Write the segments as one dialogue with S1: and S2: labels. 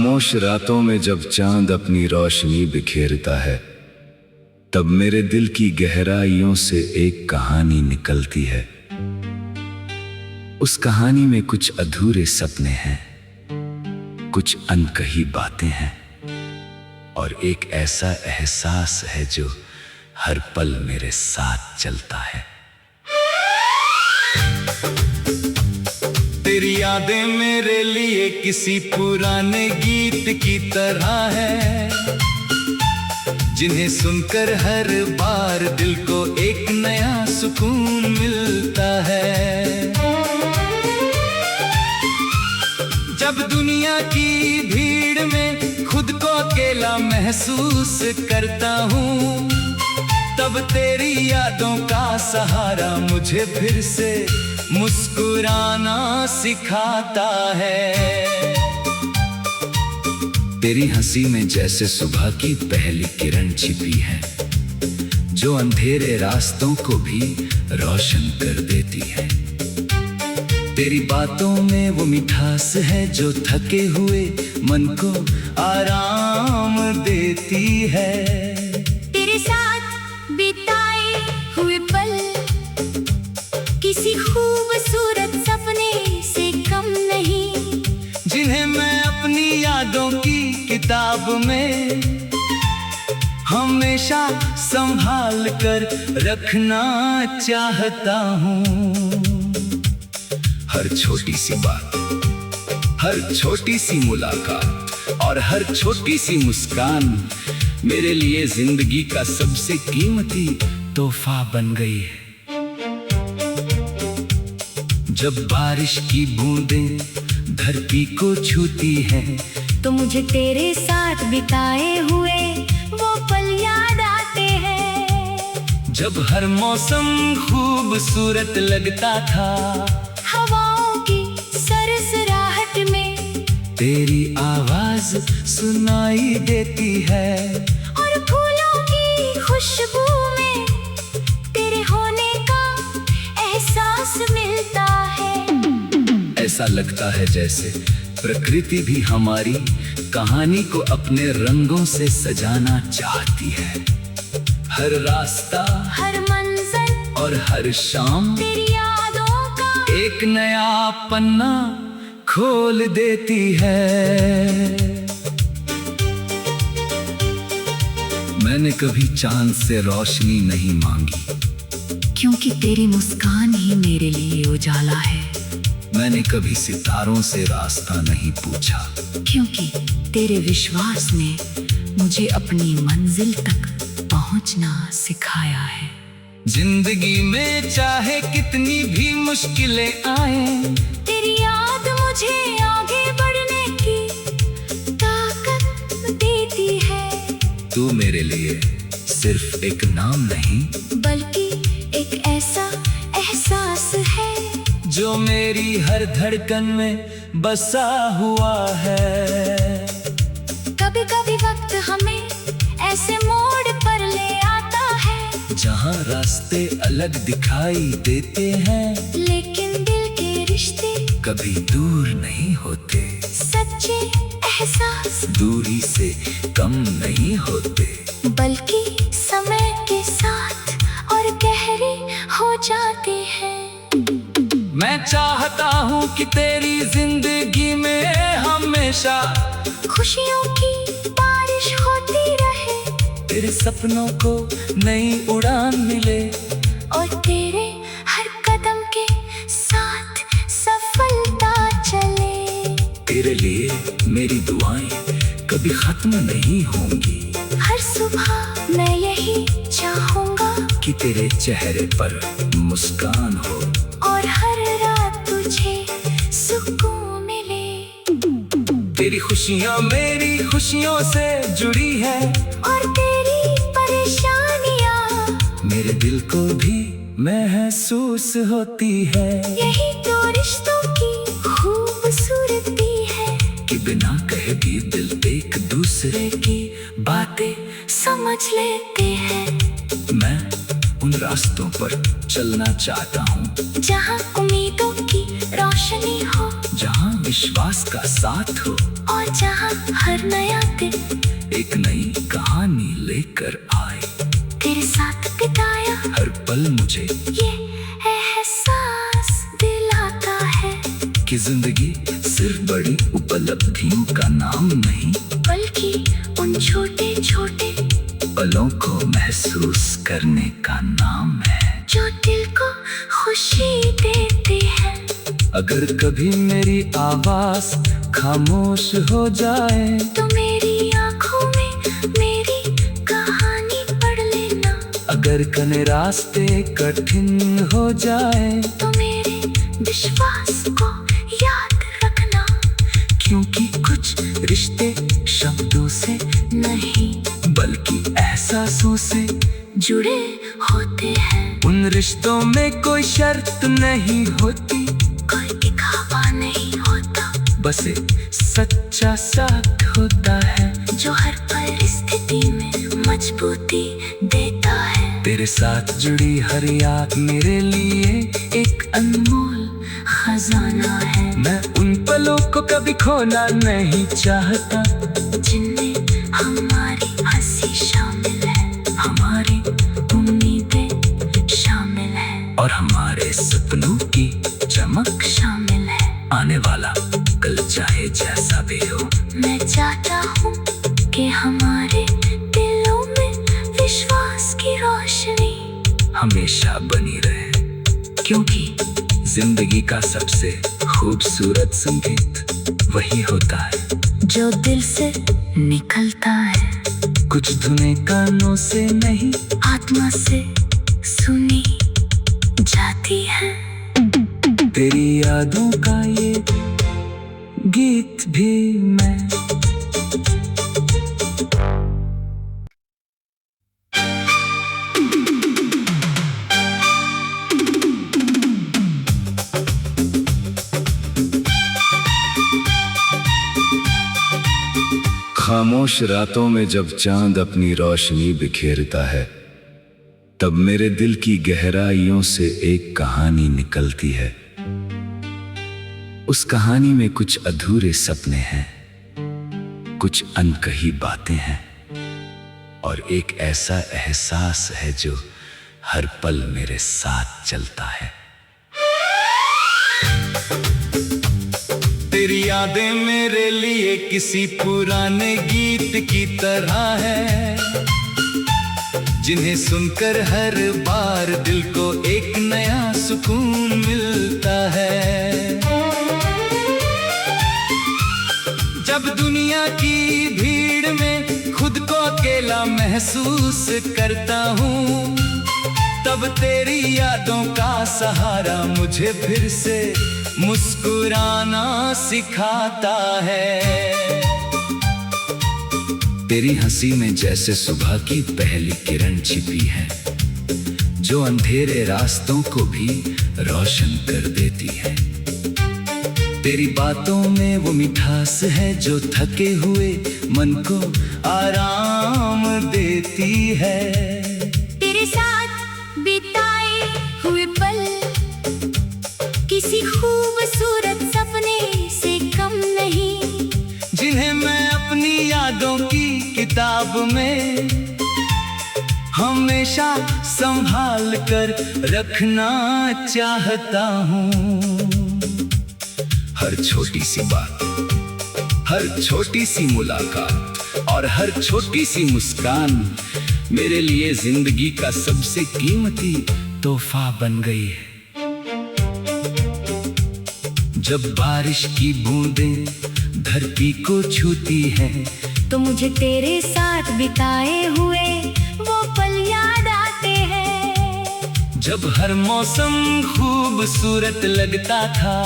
S1: खामोश रातों में जब चांद अपनी रोशनी बिखेरता है, तब मेरे दिल की गहराइयों से एक कहानी निकलती है। उस कहानी में कुछ अधूरे सपने हैं, कुछ अनकही बातें हैं और एक ऐसा एहसास है जो हर पल मेरे साथ चलता है। तेरी यादें मेरे लिए किसी पुराने गीत की तरह है, जिन्हें सुनकर हर बार दिल को एक नया सुकून मिलता है। जब दुनिया की भीड़ में खुद को अकेला महसूस करता हूँ, तब तेरी यादों का सहारा मुझे फिर से मुस्कुराना सिखाता है। तेरी हंसी में जैसे सुबह की पहली किरण छिपी है, जो अंधेरे रास्तों को भी रोशन कर देती है। तेरी बातों में वो मिठास है जो थके हुए मन को आराम देती है।
S2: तेरे साथ बिताए हुए पल किसी खूबसूरत सपने से कम नहीं,
S1: जिन्हें मैं अपनी यादों की किताब में हमेशा संभाल कर रखना चाहता हूँ। हर छोटी सी बात, हर छोटी सी मुलाकात और हर छोटी सी मुस्कान मेरे लिए जिंदगी का सबसे कीमती तोहफा बन गई है। जब बारिश की बूंदें धरती को छूती हैं,
S2: तो मुझे तेरे साथ बिताए हुए वो पल याद आते हैं।
S1: जब हर मौसम खूबसूरत लगता था,
S2: हवाओं की सरसराहट में
S1: तेरी आवाज सुनाई देती है।
S2: और फूलों की खुशबू में तेरे होने का एहसास मिलता है।
S1: ऐसा लगता है जैसे प्रकृति भी हमारी कहानी को अपने रंगों से सजाना चाहती है। हर रास्ता,
S2: हर मंजर
S1: और हर शाम
S2: तेरी यादों का
S1: एक नया पन्ना खोल देती है। मैंने कभी चांद से रोशनी नहीं मांगी,
S2: क्योंकि तेरी मुस्कान ही मेरे लिए उजाला है।
S1: मैंने कभी सितारों से रास्ता नहीं पूछा,
S2: क्योंकि तेरे विश्वास ने मुझे अपनी मंजिल तक पहुंचना सिखाया है।
S1: जिंदगी में चाहे कितनी भी मुश्किलें आए,
S2: तेरी याद मुझे आगे बढ़ने की ताकत देती है।
S1: तू मेरे लिए सिर्फ एक नाम नहीं,
S2: बल्कि एक ऐसा एहसास है
S1: जो मेरी हर धड़कन में बसा हुआ है।
S2: कभी कभी वक्त हमें ऐसे मोड़ पर ले आता है,
S1: जहाँ रास्ते अलग दिखाई देते हैं,
S2: लेकिन दिल के रिश्ते
S1: कभी दूर नहीं होते।
S2: सच्चे एहसास
S1: दूरी से कम नहीं होते,
S2: बल्कि समय के साथ और गहरे हो जाते हैं।
S1: मैं चाहता हूँ कि तेरी जिंदगी में हमेशा
S2: खुशियों की बारिश होती रहे,
S1: तेरे सपनों को नई उड़ान मिले,
S2: और तेरे हर कदम के साथ सफलता चले।
S1: तेरे लिए मेरी दुआएं कभी खत्म नहीं होंगी।
S2: हर सुबह मैं यही चाहूंगा
S1: कि तेरे चेहरे पर मुस्कान हो,
S2: और हर रात तुझे सुकून मिले।
S1: तेरी खुशियाँ मेरी खुशियों से जुड़ी है,
S2: और तेरी परेशानियाँ
S1: मेरे दिल को भी महसूस होती है।
S2: यही तो रिश्तों की खूबसूरती है,
S1: कि बिना कहे भी दिल एक दूसरे की बातें
S2: समझ लेते हैं।
S1: मैं उन रास्तों पर चलना चाहता हूँ,
S2: जहाँ उम्मीदों की रोशनी हो,
S1: जहाँ विश्वास का साथ हो,
S2: और जहाँ हर नया दिन
S1: एक नई कहानी लेकर आए।
S2: तेरे साथ बिताया
S1: हर पल मुझे
S2: ये एहसास दिलाता है
S1: कि जिंदगी सिर्फ बड़ी उपलब्धियों का नाम नहीं,
S2: बल्कि उन छोटे छोटे
S1: पलों को महसूस करने का नाम है,
S2: जो दिल को खुशी देते हैं।
S1: अगर कभी मेरी आवाज खामोश हो जाए,
S2: तो मेरी आंखों में मेरी कहानी पढ़ लेना।
S1: अगर कने रास्ते कठिन हो जाए,
S2: तो मेरे विश्वास को याद रखना,
S1: क्योंकि कुछ रिश्ते शब्दों से
S2: नहीं
S1: बल्कि एहसासों से
S2: जुड़े होते हैं।
S1: उन रिश्तों में कोई शर्त नहीं होती,
S2: कोई दिखावा नहीं होता,
S1: बस एक सच्चा साथ होता है,
S2: जो हर परिस्थिति में मजबूती देता है।
S1: तेरे साथ जुड़ी हर याद मेरे लिए एक
S2: अनमोल खजाना है,
S1: मैं उन पलों को कभी खोना नहीं चाहता,
S2: जिनमें हमारी हंसी शामिल है,
S1: हमारी
S2: उम्मीदें शामिल है,
S1: और हमारे सपनों की चमक
S2: शामिल है।
S1: आने वाला कल चाहे जैसा भी हो,
S2: मैं चाहता हूँ कि हमारे दिलों में विश्वास की रोशनी
S1: हमेशा बनी रहे,
S2: क्योंकि
S1: जिंदगी का सबसे खूबसूरत संगीत वही होता है
S2: जो दिल से निकलता है,
S1: कुछ धुने कानों से नहीं,
S2: आत्मा से सुनी जाती है।
S1: तेरी यादों का ये गीत भी मैं। खामोश रातों में जब चांद अपनी रोशनी बिखेरता है, तब मेरे दिल की गहराइयों से एक कहानी निकलती है। उस कहानी में कुछ अधूरे सपने हैं, कुछ अनकही बातें हैं, और एक ऐसा एहसास है जो हर पल मेरे साथ चलता है। तेरी यादें मेरे लिए किसी पुराने गीत की तरह है, जिन्हें सुनकर हर बार दिल को एक नया सुकून मिलता है। जब दुनिया की भीड़ में खुद को अकेला महसूस करता हूँ, तब तेरी यादों का सहारा मुझे फिर से मुस्कुराना सिखाता है। तेरी हंसी में जैसे सुबह की पहली किरण छिपी है, जो अंधेरे रास्तों को भी रोशन कर देती है। तेरी बातों में वो मिठास है जो थके हुए मन को आराम देती है।
S2: तेरे साथ बिताए हुए पल किसी खूबसूरत सपने से कम नहीं,
S1: जिन्हें मैं अपनी यादों की किताब में हमेशा संभाल कर रखना चाहता हूँ। हर छोटी सी बात, हर छोटी सी मुलाकात और हर छोटी सी मुस्कान मेरे लिए जिंदगी का सबसे कीमती तोहफा बन गई है। जब बारिश की बूंदें धरती को छूती हैं,
S2: तो मुझे तेरे साथ बिताए हुए वो पल याद आते हैं।
S1: जब हर मौसम खूबसूरत लगता था,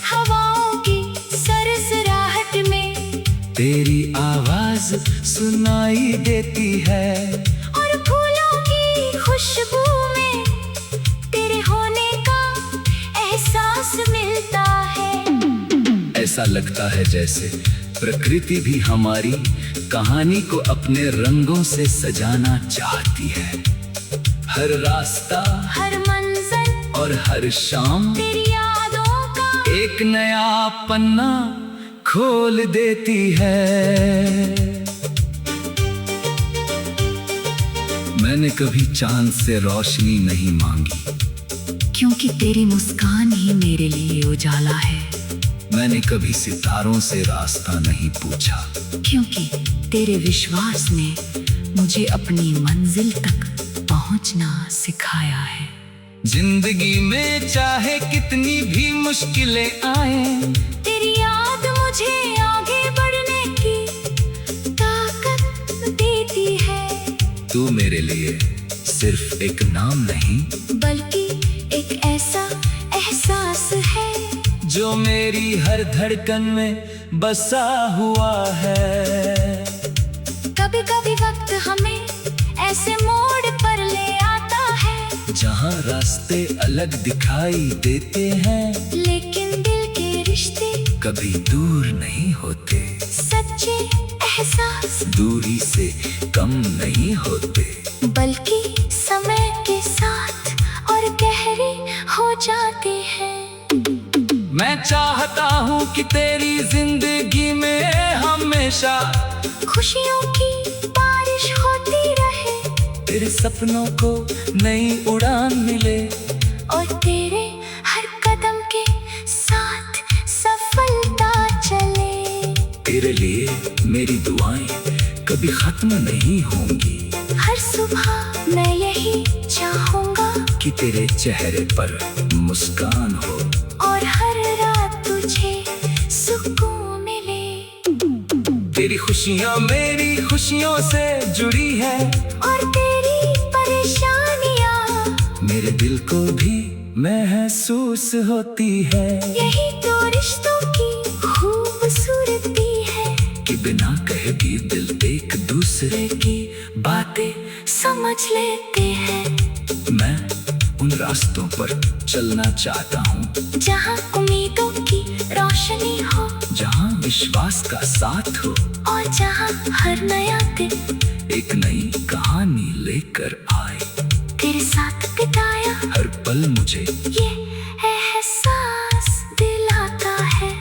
S2: हवाओं की सरसराहट में
S1: तेरी आवाज सुनाई देती है,
S2: और फूलों की खुशबू में तेरे होने का एहसास मिलता है।
S1: ऐसा लगता है जैसे प्रकृति भी हमारी कहानी को अपने रंगों से सजाना चाहती है। हर रास्ता,
S2: हर मंजर
S1: और हर शाम
S2: तेरी यादों का
S1: एक नया पन्ना खोल देती है। मैंने कभी चांद से रोशनी नहीं मांगी,
S2: क्योंकि तेरी मुस्कान ही मेरे लिए उजाला है।
S1: मैंने कभी सितारों से रास्ता नहीं पूछा,
S2: क्योंकि तेरे विश्वास ने मुझे अपनी मंजिल तक पहुंचना सिखाया है।
S1: जिंदगी में चाहे कितनी भी मुश्किलें आए,
S2: तेरी याद मुझे आगे बढ़ने की ताकत देती है।
S1: तू मेरे लिए सिर्फ एक नाम नहीं,
S2: बल्कि एक ऐसा एहसास है
S1: जो मेरी हर धड़कन में बसा हुआ है।
S2: कभी कभी वक्त हमें ऐसे मोड़ पर ले आता है,
S1: जहाँ रास्ते अलग दिखाई देते हैं,
S2: लेकिन दिल के रिश्ते
S1: कभी दूर नहीं होते।
S2: सच्चे एहसास
S1: दूरी से कम नहीं होते,
S2: बल्कि समय के साथ और गहरे हो जाते हैं।
S1: मैं चाहता हूँ कि तेरी जिंदगी में हमेशा
S2: खुशियों की बारिश होती रहे,
S1: तेरे सपनों को नई उड़ान मिले,
S2: और तेरे हर कदम के साथ सफलता चले।
S1: तेरे लिए मेरी दुआएं कभी खत्म नहीं होंगी।
S2: हर सुबह मैं यही चाहूंगा
S1: कि तेरे चेहरे पर मुस्कान हो,
S2: और हर रात तुझे सुकून मिले।
S1: तेरी खुशियाँ मेरी खुशियों से जुड़ी है,
S2: और तेरी परेशानियाँ
S1: मेरे दिल को भी महसूस होती है।
S2: यही तो रिश्तों की खूबसूरती है,
S1: कि बिना कहे भी दिल एक दूसरे की बातें
S2: समझ लेते हैं।
S1: मैं उन रास्तों पर चलना चाहता हूँ,
S2: जहाँ उम्मीदों की रोशनी हो,
S1: जहाँ विश्वास का साथ हो,
S2: और जहाँ हर नया दिन
S1: एक नई कहानी लेकर आए।
S2: तेरे साथ बिताया
S1: हर पल मुझे
S2: ये एहसास दिलाता है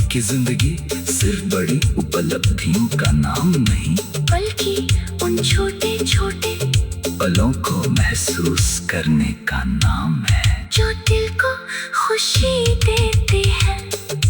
S1: कि जिंदगी सिर्फ बड़ी उपलब्धियों का नाम नहीं,
S2: बल्कि उन छोटे छोटे
S1: पलों को महसूस करने का नाम है,
S2: जो दिल को खुशी देते हैं।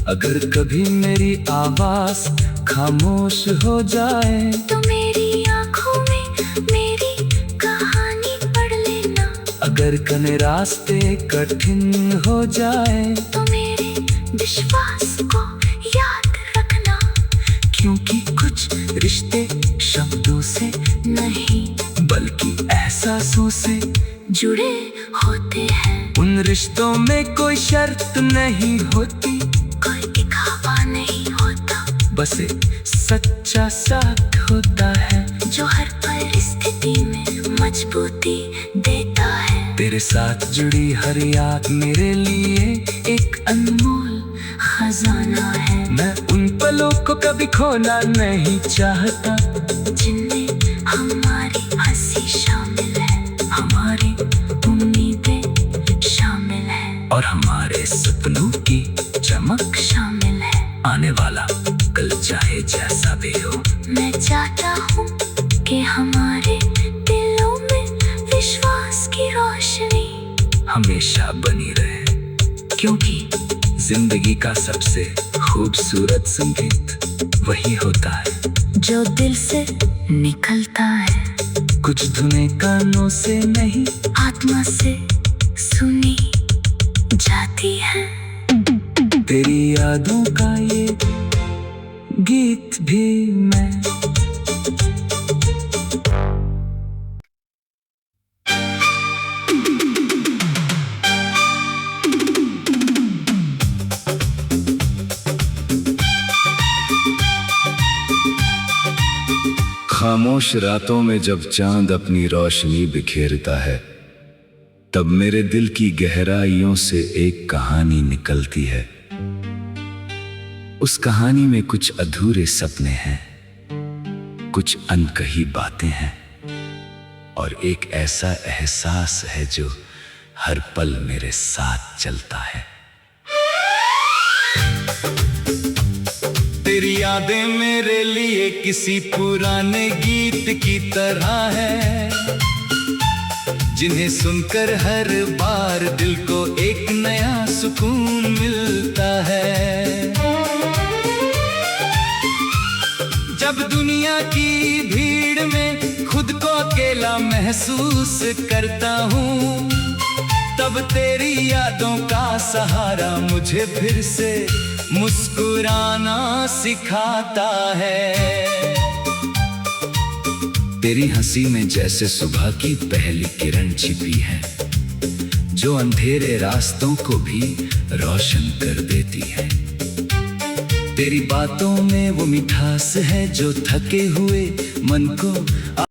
S1: अगर कभी मेरी आवाज खामोश हो जाए,
S2: तो मेरी आंखों में मेरी कहानी पढ़ लेना।
S1: अगर कने रास्ते कठिन हो जाए,
S2: तो मेरे विश्वास को याद रखना,
S1: क्योंकि कुछ रिश्ते शब्दों से
S2: नहीं
S1: बल्कि एहसासों से
S2: जुड़े होते हैं।
S1: उन रिश्तों में कोई शर्त नहीं होती,
S2: कोई दिखावा नहीं होता,
S1: बस एक सच्चा साथ होता है,
S2: जो हर परिस्थिति में मजबूती देता है।
S1: तेरे साथ जुड़ी हर याद मेरे लिए एक
S2: अनमोल खजाना है,
S1: मैं उन पलों को कभी खोना नहीं चाहता,
S2: जिनमें हमारी हंसी शामिल है,
S1: हमारी
S2: उम्मीदें शामिल है,
S1: और हमारे सपनों की चमक।
S2: शामिल है।
S1: आने वाला कल चाहे जैसा भी हो,
S2: मैं चाहता हूँ कि हमारे दिलों में विश्वास की रोशनी
S1: हमेशा बनी रहे,
S2: क्योंकि
S1: जिंदगी का सबसे खूबसूरत संगीत वही होता है
S2: जो दिल से निकलता है,
S1: कुछ धुनें कानों से नहीं,
S2: आत्मा से सुनी जाती है।
S1: तेरी यादों का ये गीत भी मैं। खामोश रातों में जब चांद अपनी रोशनी बिखेरता है, तब मेरे दिल की गहराइयों से एक कहानी निकलती है। उस कहानी में कुछ अधूरे सपने हैं, कुछ अनकही बातें हैं, और एक ऐसा एहसास है जो हर पल मेरे साथ चलता है। तेरी यादें मेरे लिए किसी पुराने गीत की तरह है, जिन्हें सुनकर हर बार दिल को एक नया सुकून मिलता है। जब दुनिया की भीड़ में खुद को अकेला महसूस करता हूँ, तब तेरी यादों का सहारा मुझे फिर से मुस्कुराना सिखाता है। तेरी हंसी में जैसे सुबह की पहली किरण छिपी है, जो अंधेरे रास्तों को भी रोशन कर देती है। तेरी बातों में वो मिठास है जो थके हुए मन को